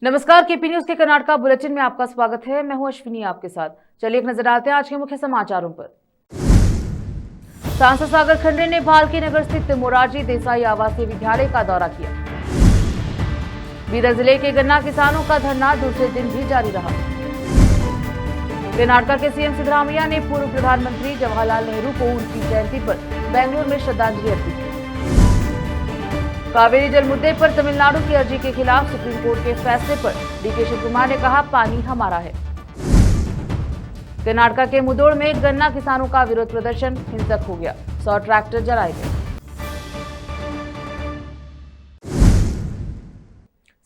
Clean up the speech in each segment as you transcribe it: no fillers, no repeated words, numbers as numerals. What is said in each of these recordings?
नमस्कार, KP news के Karnataka bulletin में आपका स्वागत है। मैं हूं अश्विनी आपके साथ। चलिए एक नजर डालते हैं आज के मुख्य समाचारों पर। सांसद सागर खंडे ने भालकी नगर स्थित मोरारजी देसाई आवासीय विद्यालय का दौरा किया। बीदर जिले के गन्ना किसानों का धरना दूसरे दिन भी जारी रहा। कर्नाटका के सीएम सिद्धरामैया ने पूर्व प्रधानमंत्री जवाहरलाल नेहरू को उनकी जयंती पर बेंगलुरु में श्रद्धांजलि अर्पित की। कावेरी जल मुद्दे पर तमिलनाडु की अर्जी के खिलाफ सुप्रीम कोर्ट के फैसले पर डीके शिव कुमार ने कहा, पानी हमारा है। कर्नाटका के मुदोड़ में गन्ना किसानों का विरोध प्रदर्शन हिंसक हो गया। 100 ट्रैक्टर जलाए गए।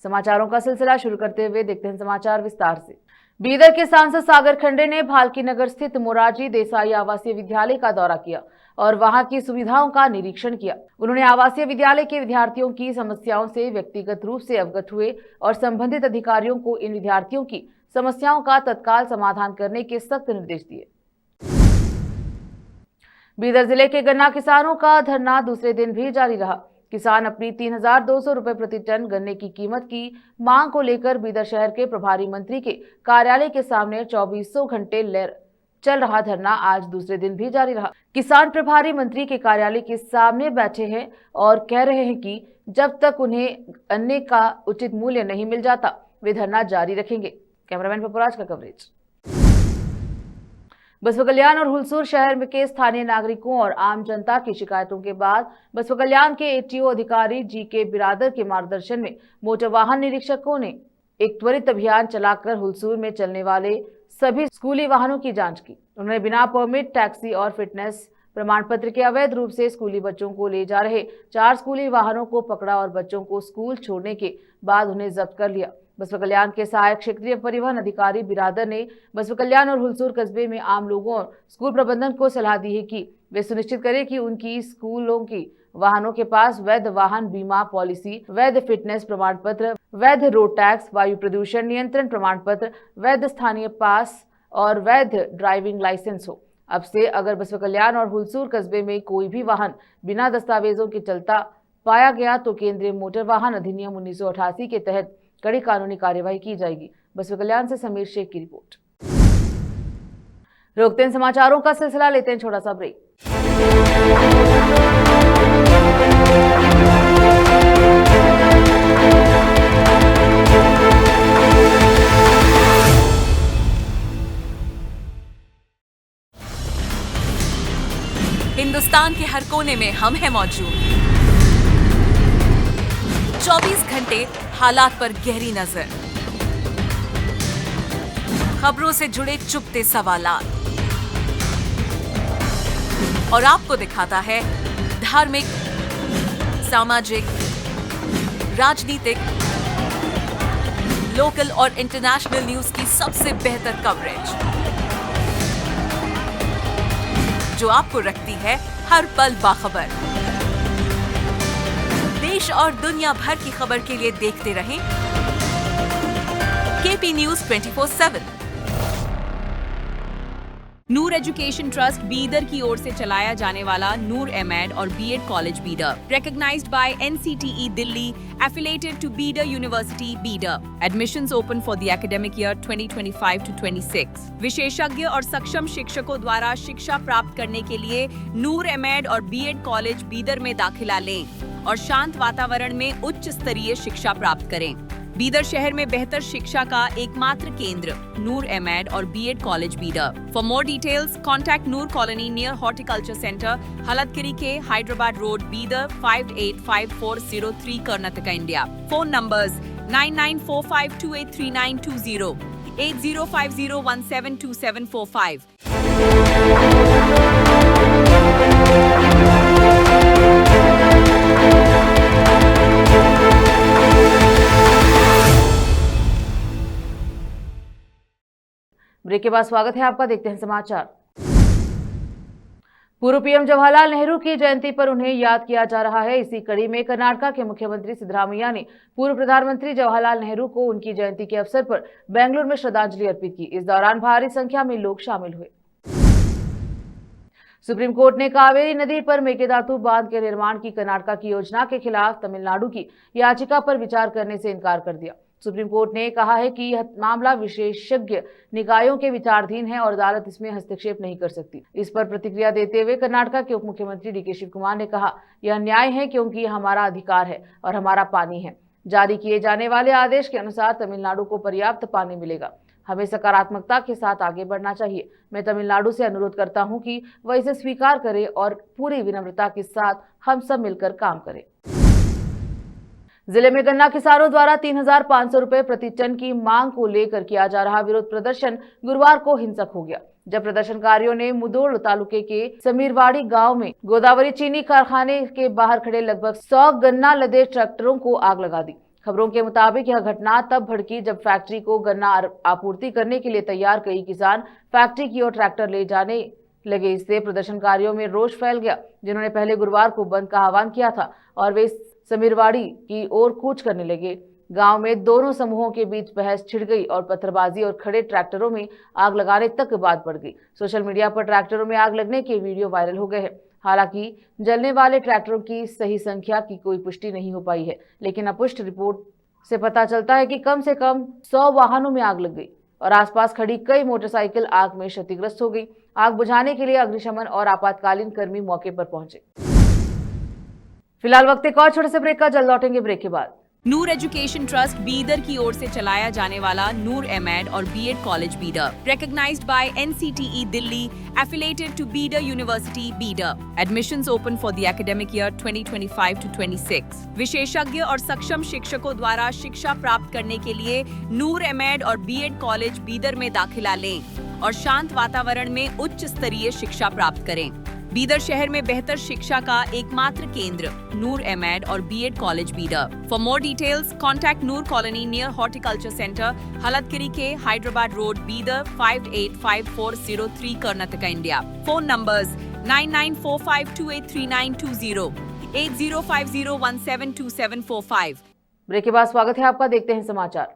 समाचारों का सिलसिला शुरू करते हुए देखते हैं समाचार विस्तार से। बीदर के सांसद सागर खंडे ने भालकी नगर स्थित मोरारजी देसाई आवासीय विद्यालय का दौरा किया और वहां की सुविधाओं का निरीक्षण किया। उन्होंने आवासीय विद्यालय के विद्यार्थियों की समस्याओं से व्यक्तिगत रूप से अवगत हुए और संबंधित अधिकारियों को इन विद्यार्थियों की समस्याओं का तत्काल समाधान करने के सख्त निर्देश दिए। बीदर जिले के गन्ना किसानों का धरना दूसरे दिन भी जारी रहा। किसान अपनी 3200 रुपए प्रति टन गन्ने की कीमत की मांग को लेकर बीदर शहर के प्रभारी मंत्री के कार्यालय के सामने 2400 घंटे चल रहा धरना आज दूसरे दिन भी जारी रहा। किसान प्रभारी मंत्री के कार्यालय के सामने बैठे हैं और कह रहे हैं कि जब तक उन्हें अन्न का उचित मूल्य नहीं मिल जाता वे धरना जारी रखेंगे। कैमरामैन पपुराज का कवरेज। बसवा कल्याण और हुलसूर शहर के स्थानीय नागरिकों और आम जनता की शिकायतों के बाद बसवा कल्याण के एटीओ अधिकारी जीके बिरादर के मार्गदर्शन में मोटर वाहन निरीक्षकों ने एक त्वरित अभियान चलाकर हुलसूर में चलने वाले सभी स्कूली वाहनों की जांच की। उन्होंने बिना परमिट, टैक्सी और फिटनेस प्रमाण पत्र के अवैध रूप से स्कूली बच्चों को ले जा रहे 4 स्कूली वाहनों को पकड़ा और बच्चों को स्कूल छोड़ने के बाद उन्हें जब्त कर लिया। बसवा कल्याण के सहायक क्षेत्रीय परिवहन अधिकारी बिरादर ने बसवा कल्याण और हुलसूर कस्बे में आम लोगों और स्कूल प्रबंधन को सलाह दी है कि वे सुनिश्चित करें कि उनकी स्कूलों की वाहनों के पास वैध वाहन बीमा पॉलिसी, वैध फिटनेस प्रमाण पत्र, वैध रोड टैक्स, वायु प्रदूषण नियंत्रण प्रमाण पत्र, वैध स्थानीय पास और वैध ड्राइविंग लाइसेंस हो। अब से अगर बसवा कल्याण और हुलसूर कस्बे में कोई भी वाहन बिना दस्तावेजों के चलता पाया गया तो केंद्रीय मोटर वाहन अधिनियम 1988 के तहत कड़ी कानूनी कार्यवाही की जाएगी। बसवा कल्याण से समीर शेख की रिपोर्ट। रोकते हैं समाचारों का सिलसिला, लेते हैं छोटा सा ब्रेक। हिंदुस्तान के हर कोने में हम हैं मौजूद। 24 घंटे हालात पर गहरी नजर, खबरों से जुड़े चुपते सवालात और आपको दिखाता है धार्मिक, सामाजिक, राजनीतिक, लोकल और इंटरनेशनल न्यूज की सबसे बेहतर कवरेज जो आपको रखती है हर पल बाखबर। देश और दुनिया भर की खबर के लिए देखते रहें KP news 24/7। Noor education trust Bidar की ओर से चलाया जाने वाला नूर एमएड और BEd college Bidar, recognized by NCTE Delhi, affiliated to Bidar University, Bidar. Admissions open for the academic year 2025 to 26. विशेषज्ञ और सक्षम शिक्षकों द्वारा शिक्षा प्राप्त करने के लिए नूर एमएड और बीएड कॉलेज बीदर में दाखिला लें और शांत वातावरण में उच्च स्तरीय शिक्षा प्राप्त करें। बीदर शहर में बेहतर शिक्षा का एकमात्र केंद्र नूर एमएड और BEd college Bidar. For more details contact Noor colony near horticulture centre, Halatgiri के Hyderabad road, Bidar 585403 Karnataka, India. Phone numbers 9945283920, 8050172745। Break के बाद स्वागत है आपका। देखते हैं समाचार। पूर्व पीएम जवाहरलाल नेहरू की जयंती पर उन्हें याद किया जा रहा है। इसी कड़ी में कर्नाटका के मुख्यमंत्री सिद्धरामैया ने पूर्व प्रधानमंत्री जवाहरलाल नेहरू को उनकी जयंती के अवसर पर बेंगलुरु में श्रद्धांजलि अर्पित की। इस दौरान भारी संख्या में लोग शामिल हुए। सुप्रीम कोर्ट ने कावेरी नदी पर मेकेदातु बांध के निर्माण की कर्नाटका की योजना के खिलाफ तमिलनाडु की याचिका पर विचार करने से इनकार कर दिया। सुप्रीम कोर्ट ने कहा है कि यह मामला विशेषज्ञ निकायों के विचाराधीन है और अदालत इसमें हस्तक्षेप नहीं कर सकती। इस पर प्रतिक्रिया देते हुए कर्नाटक के उप मुख्यमंत्री डीके शिव कुमार ने कहा, यह न्याय है क्योंकि यह हमारा अधिकार है और हमारा पानी है। जारी किए जाने वाले आदेश के अनुसार तमिलनाडु को पर्याप्त पानी मिलेगा। हमें सकारात्मकता के साथ आगे बढ़ना चाहिए। मैं तमिलनाडु से अनुरोध करता हूं कि वह इसे स्वीकार करे और पूरी विनम्रता के साथ हम सब मिलकर काम करें। जिले में गन्ना किसानों द्वारा 3,500 रुपए प्रति टन की मांग को लेकर किया जा रहा विरोध प्रदर्शन गुरुवार को हिंसक हो गया, जब प्रदर्शनकारियों ने मुधोल तालुके के समीरवाड़ी गांव में गोदावरी चीनी कारखाने के बाहर खड़े लगभग 100 गन्ना लदे ट्रैक्टरों को आग लगा दी। खबरों के मुताबिक यह घटना तब भड़की जब फैक्ट्री को गन्ना आपूर्ति करने के लिए तैयार कई किसान फैक्ट्री की ओर ट्रैक्टर ले जाने लगे। इससे प्रदर्शनकारियों में रोष फैल गया, जिन्होंने पहले गुरुवार को बंद का आह्वान किया था और वे समीरवाड़ी की ओर कूच करने लगे। गांव में दोनों समूहों के बीच बहस छिड़ गई और पत्थरबाजी और खड़े ट्रैक्टरों में आग लगाने तक बात बढ़ गई। सोशल मीडिया पर ट्रैक्टरों में आग लगने के वीडियो वायरल हो गए हैं। हालांकि जलने वाले ट्रैक्टरों की सही संख्या की कोई पुष्टि नहीं हो पाई है, लेकिन अपुष्ट रिपोर्ट से पता चलता है कि कम से कम 100 वाहनों में आग लग गई और आसपास खड़ी कई मोटरसाइकिल आग में क्षतिग्रस्त हो गई। आग बुझाने के लिए अग्निशमन और आपातकालीन कर्मी मौके पर पहुंचे। फिलहाल वक्त एक और छोटे से ब्रेक का, जल्द लौटेंगे ब्रेक के बाद। नूर एजुकेशन ट्रस्ट बीदर की ओर से चलाया जाने वाला नूर एमएड और BEd college Bidar, recognized by NCTE Delhi, affiliated to Bidar University Bidar. Admissions open for the academic year 2025 to 26. विशेषज्ञ और सक्षम शिक्षकों द्वारा शिक्षा प्राप्त करने के लिए नूर एमएड और बीएड कॉलेज बीदर में दाखिला लें और शांत वातावरण में उच्च स्तरीय शिक्षा प्राप्त करें। बीदर शहर में बेहतर शिक्षा का एकमात्र केंद्र नूर एमएड और BEd college Bidar. For more details contact Noor colony near horticulture centre, Halatgiri के Hyderabad road, Bidar 585403 Karnataka, India. Phone numbers 9945283920, 8050172745। Break के बाद स्वागत है आपका, देखते हैं समाचार।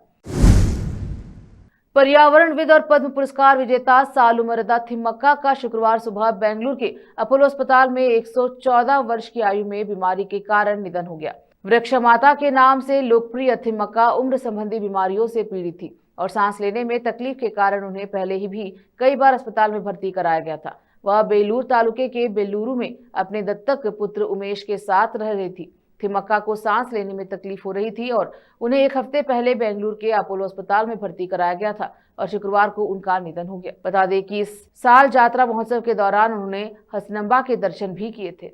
पर्यावरणविद और पद्म पुरस्कार विजेता सालुमरदा थिम्मक्का का शुक्रवार सुबह बेंगलुरु के अपोलो अस्पताल में 114 वर्ष की आयु में बीमारी के कारण निधन हो गया। वृक्ष माता के नाम से लोकप्रिय थिम्मक्का उम्र संबंधी बीमारियों से पीड़ित थी और सांस लेने में तकलीफ के कारण उन्हें पहले ही भी कई बार अस्पताल में भर्ती कराया गया था। वह बेलूर तालुके के बेलूरू में अपने दत्तक पुत्र उमेश के साथ रह रही थी। थिम्मक्का को सांस लेने में तकलीफ हो रही थी और उन्हें एक हफ्ते पहले बेंगलुरु के अपोलो अस्पताल में भर्ती कराया गया था और शुक्रवार को उनका निधन हो गया। बता दें कि इस साल जात्रा महोत्सव के दौरान उन्होंने हसनंबा के दर्शन भी किए थे।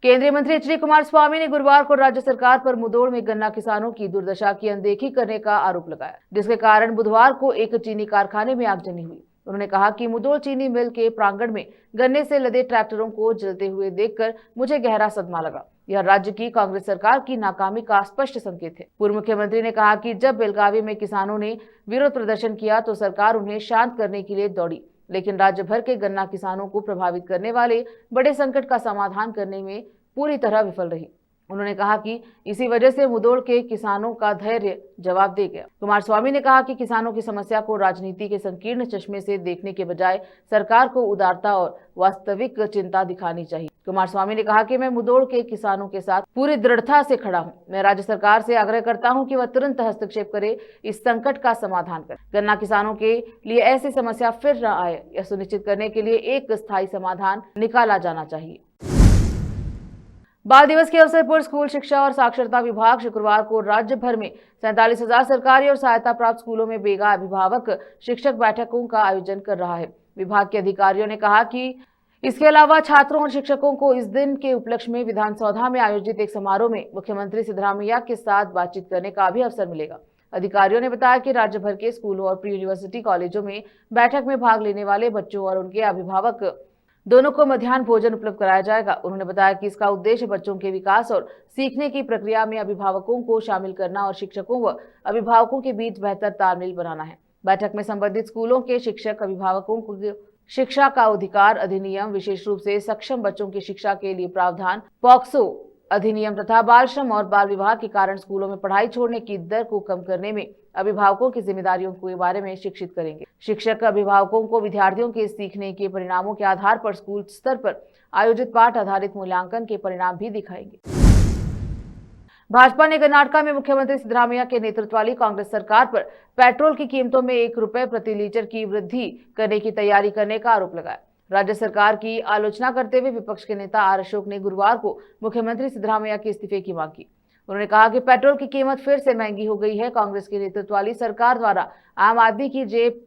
केंद्रीय मंत्री एच डी कुमारस्वामी ने गुरुवार को राज्य सरकार पर मुधोल में गन्ना किसानों की दुर्दशा की अनदेखी करने का आरोप लगाया, जिसके कारण बुधवार को एक चीनी कारखाने में आगजनी हुई। उन्होंने कहा कि मुधोल चीनी मिल के प्रांगण में गन्ने से लदे ट्रैक्टरों को जलते हुए देखकर मुझे गहरा सदमा लगा। यह राज्य की कांग्रेस सरकार की नाकामी का स्पष्ट संकेत है। पूर्व मुख्यमंत्री ने कहा कि जब बेलगावी में किसानों ने विरोध प्रदर्शन किया तो सरकार उन्हें शांत करने के लिए दौड़ी, लेकिन राज्य भर के गन्ना किसानों को प्रभावित करने वाले बड़े संकट का समाधान करने में पूरी तरह विफल रही। उन्होंने कहा कि इसी वजह से मुधोल के किसानों का धैर्य जवाब दे गया। कुमारस्वामी ने कहा कि किसानों की समस्या को राजनीति के संकीर्ण चश्मे से देखने के बजाय सरकार को उदारता और वास्तविक चिंता दिखानी चाहिए। कुमारस्वामी ने कहा कि मैं मुधोल के किसानों के साथ पूरी दृढ़ता से खड़ा हूं। मैं राज्य सरकार से आग्रह करता हूं कि वह तुरंत हस्तक्षेप करे, इस संकट का समाधान करे। गन्ना किसानों के लिए ऐसी समस्या फिर न आए, यह सुनिश्चित करने के लिए एक स्थायी समाधान निकाला जाना चाहिए। बाल दिवस के अवसर पर स्कूल शिक्षा और साक्षरता विभाग शुक्रवार को राज्य भर में 47,000 सरकारी और सहायता प्राप्त स्कूलों में बेगा अभिभावक शिक्षक बैठकों का आयोजन कर रहा है। विभाग के अधिकारियों ने कहा कि इसके अलावा छात्रों और शिक्षकों को इस दिन के उपलक्ष्य में विधानसौधा में आयोजित एक समारोह में मुख्यमंत्री सिद्धरामैया के साथ बातचीत करने का भी अवसर मिलेगा। अधिकारियों ने बताया कि राज्य भर के स्कूलों और प्री यूनिवर्सिटी कॉलेजों में बैठक में भाग लेने वाले बच्चों और उनके अभिभावक दोनों को मध्याह्न भोजन उपलब्ध कराया जाएगा। उन्होंने बताया कि इसका उद्देश्य बच्चों के विकास और सीखने की प्रक्रिया में अभिभावकों को शामिल करना और शिक्षकों व अभिभावकों के बीच बेहतर तालमेल बनाना है। बैठक में संबंधित स्कूलों के शिक्षक अभिभावकों को शिक्षा का अधिकार अधिनियम, विशेष रूप से सक्षम बच्चों की शिक्षा के लिए प्रावधान, पॉक्सो अधिनियम तथा बाल श्रम और बाल विवाह के कारण स्कूलों में पढ़ाई छोड़ने की दर को कम करने में अभिभावकों की जिम्मेदारियों के बारे में शिक्षित करेंगे। शिक्षक अभिभावकों को विद्यार्थियों के सीखने के परिणामों के आधार पर स्कूल स्तर पर आयोजित पाठ आधारित मूल्यांकन के परिणाम भी दिखाएंगे। भाजपा ने कर्नाटक में मुख्यमंत्री सिद्धरामैया के नेतृत्व वाली कांग्रेस सरकार पर पेट्रोल की कीमतों में 1 रुपए प्रति लीटर की वृद्धि करने की तैयारी करने का आरोप लगाया। राज्य सरकार की आलोचना करते हुए विपक्ष के नेता आर अशोक ने गुरुवार को मुख्यमंत्री सिद्धरामैया के इस्तीफे की मांग की। उन्होंने कहा कि पेट्रोल की कीमत फिर से महंगी हो गई है। कांग्रेस के नेतृत्व वाली सरकार द्वारा आम आदमी की जेब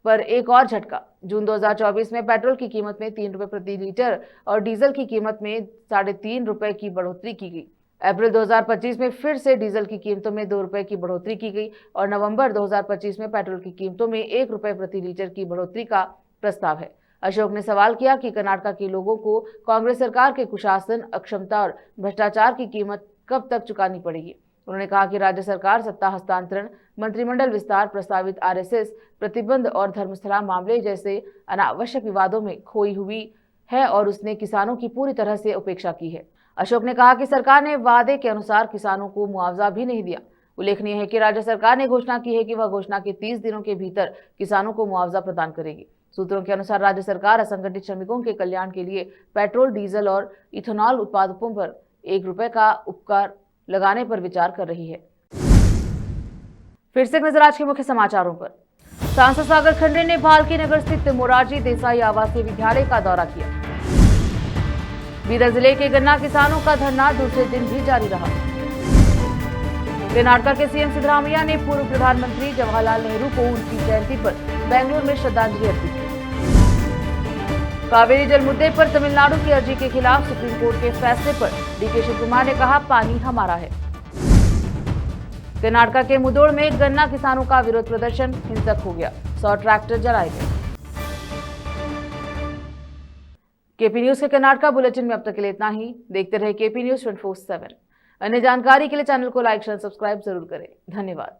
पर एक और झटका। जून 2024 में पेट्रोल की कीमत में 3 रुपए प्रति लीटर और डीजल की कीमत में 3.5 रुपए की बढ़ोतरी की गई। अप्रैल 2025 में फिर से डीजल की कीमतों में 2 रुपए की बढ़ोतरी की गई और नवंबर 2025 में पेट्रोल की कीमतों में 1 रुपए प्रति लीटर की बढ़ोतरी का प्रस्ताव है। अशोक ने सवाल किया कि कर्नाटक के लोगों को कांग्रेस सरकार के कुशासन, अक्षमता और भ्रष्टाचार की कीमत कब तक चुकानी पड़ेगी। उन्होंने कहा कि राज्य सरकार सत्ता हस्तांतरण, मंत्रिमंडल विस्तार, प्रस्तावित आरएसएस प्रतिबंध और धर्मस्थला मामले जैसे अनावश्यक विवादों में खोई हुई है और उसने किसानों की पूरी तरह से उपेक्षा की है। अशोक ने कहा कि सरकार ने वादे के अनुसार किसानों को मुआवजा भी नहीं दिया। उल्लेखनीय है कि राज्य सरकार ने घोषणा की है कि वह घोषणा के 30 दिनों के भीतर किसानों को मुआवजा प्रदान करेगी। सूत्रों के अनुसार राज्य सरकार असंगठित श्रमिकों के कल्याण के लिए पेट्रोल, डीजल और इथेनॉल उत्पादकों पर 1 रुपए का उपकर लगाने पर विचार कर रही है। फिर से एक नजर आज के मुख्य समाचारों पर। सांसद सागर खंडे ने भालकी नगर स्थित मोरारजी देसाई आवासीय विद्यालय का दौरा किया। बीदर जिले के गन्ना किसानों का धरना दूसरे दिन भी जारी रहा। कर्नाटक के सीएम सिद्धरामैया ने पूर्व प्रधानमंत्री जवाहरलाल नेहरू को उनकी जयंती पर बेंगलुरु में श्रद्धांजलि अर्पित की। कावेरी जल मुद्दे पर तमिलनाडु की अर्जी के खिलाफ सुप्रीम कोर्ट के फैसले पर डीके शिव कुमार ने कहा, पानी हमारा है। कर्नाटक के मुदोड़ में गन्ना किसानों का विरोध प्रदर्शन हिंसक हो गया। 100 ट्रैक्टर जलाए गए। केपी न्यूज के कर्नाटक बुलेटिन में अब तक के लिए इतना ही। देखते रहे केपी न्यूज 24/7। अन्य जानकारी के लिए चैनल को लाइक, शेयर, सब्सक्राइब जरूर करें। धन्यवाद।